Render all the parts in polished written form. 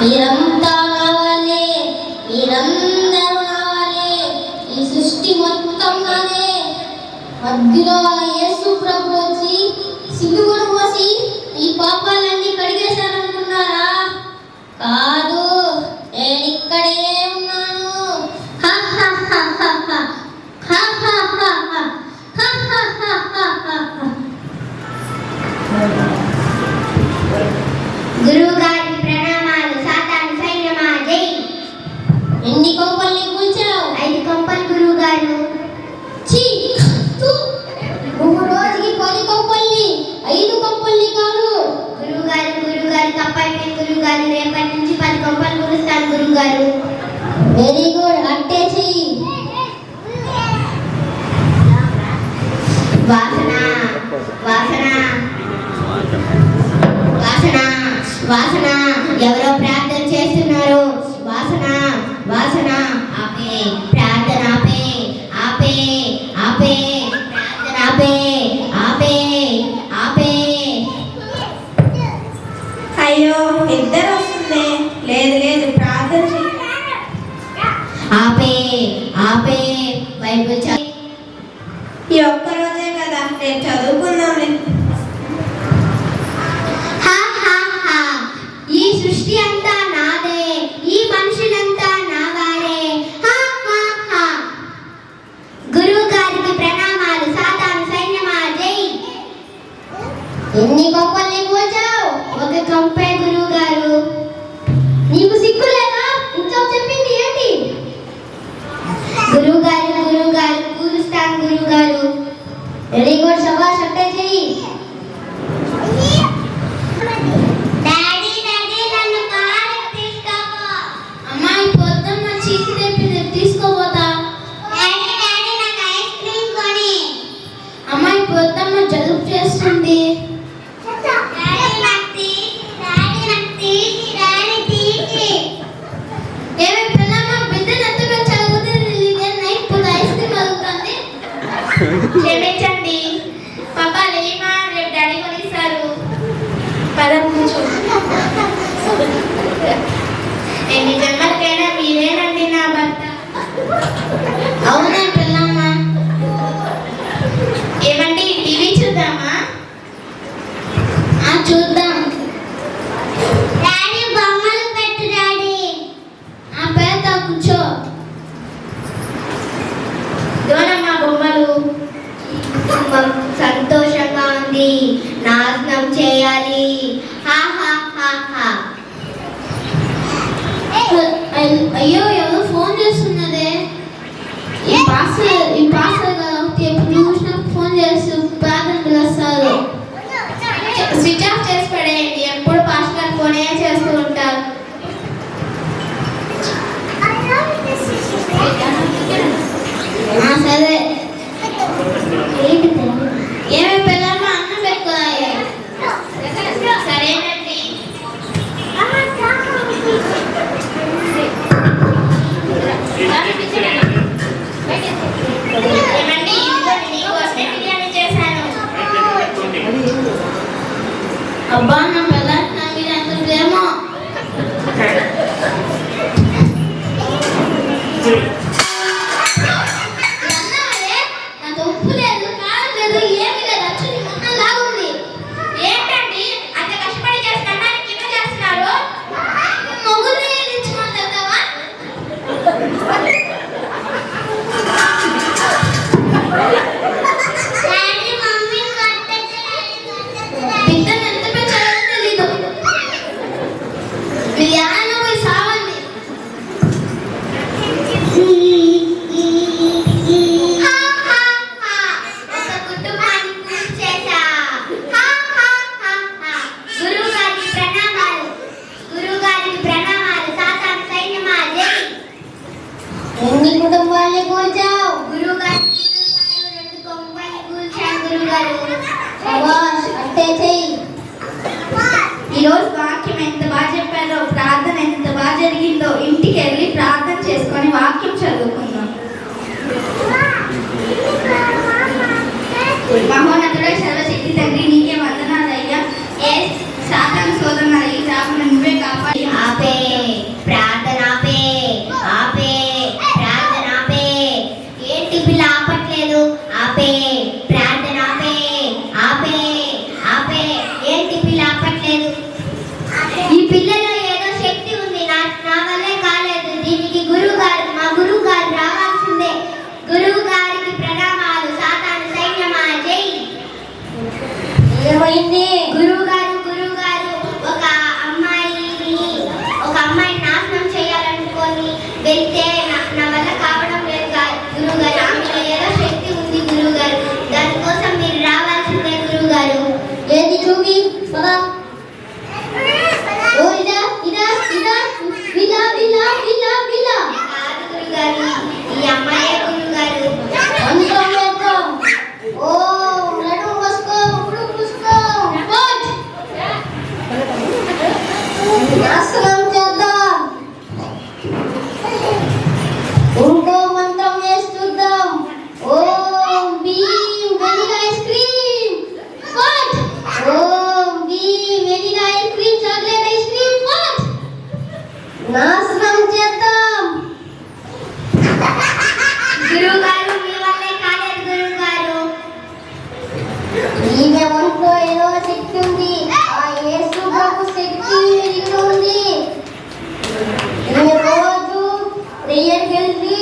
మీరంతా రావాలి, మీరందరూ రావాలి. ఈ సృష్టి మొత్తం నాదే. మధ్యలో యేసు ప్రభు వచ్చి సిలువను మోసి ఈ పాపాలన్నీ కడిగేశారనుకున్నారా? కాదు, నేను ఇక్కడే ఉన్నాను. గురువు గారికి ప్రణామాలు. సాతాను సైన్యమా జై. ఎన్ని కొంపల్ని కూల్చావు? 5 కొంపలు గురువు గారు. నువ్వు రోజుకి 10 కొంపల్ని, 5 కొంపల్ని కాదు. గురువు గారు తప్పైపోయింది గురువు గారు. రేపటి నుంచి 10 కొంపలు కురుస్తాను గురువు గారు. వెరీ గుడ్, అంటే చెయ్యి. వాసన వాసన వాసన వాసన, ఎవరో ప్రార్థన చేస్తున్నారు. వాసన వాసన, ఆపే ప్రార్థన, ఆపే ఆపే ఆపే ప్రార్థన, ఆపే ఆపే ఆపే. అయ్యో నిద్ర వస్తుంది. లేదు లేదు, ప్రార్థన ఆపే ఆపే. బైబిల్ ఈ ఒక్క రోజే కదా, రేపు చదువుకుందాంలే. ఈ సృష్టి అంతా నాదే, ఈ మనుషులంతా నావారే. గురువు గారికి ప్రణామాలు. సాతాను సైన్యమా జై. ఎన్ని కొంపల్ని కూల్చావు? 1 కొంపే గురువు గారు. నీకు సిగ్గు లేదా? ఇంకా చెప్పింది ఏంటి? గురువు గారు కూలుస్తాను గురువు గారు. వెరీ గుడ్, శభాష్, అంటే చెయ్యి. అమ్మాయి పొద్దున్న చీకి తెప్పింది, తీసుకోపోతా. అమ్మాయి పొద్దున్న జలుబు చేస్తుంది. ఏమి పిల్లమ్మ, బిడ్డను ఎత్తుగా చదువుతుంది, నైట్ పూట ఐస్ క్రీమ్ అడుగుతుంది. క్షమించండి పాపా, లేమా, రేపు డాడీ కొనిస్తారు. పదం కూర్చో. ఎన్ని జన్మలకైనా మీరేనండి నా భర్త. అవునా పిల్లమ్మ? ఏమండి, టీవీ చూద్దామా? చూద్దాం. డాడీ బొమ్మలు పెట్టు డాడీ. ఆ పేద కూర్చో. దోనమ్మా బొమ్మలు. కుటుంబం సంతోషంగా ఉంది, నాశనం చేయాలి. అయ్యో, ఎవరు ఫోన్ చేస్తున్నదే? ఈ పాస్టర్ కదా, ఎప్పుడు చూసినప్పుడు ఫోన్ చేస్తూ ప్రార్థనలు వస్తారు. స్విచ్ ఆఫ్ చేసి పడేయండి. ఎప్పుడు పాస్టర్ గారు ఫోనే చేస్తూ ఉంటారు. సరే. ఏంటి ఏమి పిల్లమ్మ, అన్నం పెట్టుకోవాలి. సరేనండి. నాశనం చేద్దాం. గురువు గారు మీ వల్లే కాలేదు గురువు గారు. ఈమె ఒంట్లో ఏదో శక్తి ఉంది. ఆ యేసు ప్రభు శక్తి వీరిలో ఉంది. ఈమె రోజు ప్రేయర్కి వెళ్ళి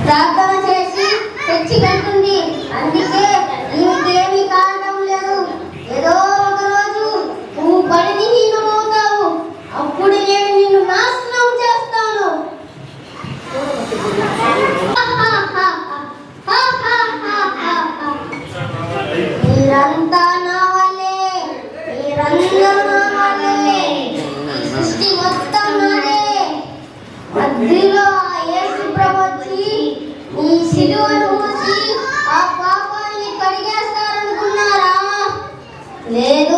ప్రార్థన చేసి చర్చికెళ్తుంది. అందుకే ఈమెకి ఏమీ కారణం లేదు. ఏదో ఒక రోజు నువ్వు బలహీనమవుతావు. అప్పుడు నేను నిన్ను నాశనం చేస్తాను. మీరంతా నా వల్లే, మీరందరూ నా వల్లే. ఈ సృష్టి మొత్తం నాదే. మధ్యలో ఆ యేసు ప్రభు వచ్చి ఈ సిలువను మోసి ఆ పాపాన్ని కడిగేస్తారనుకున్నారా? లేదు.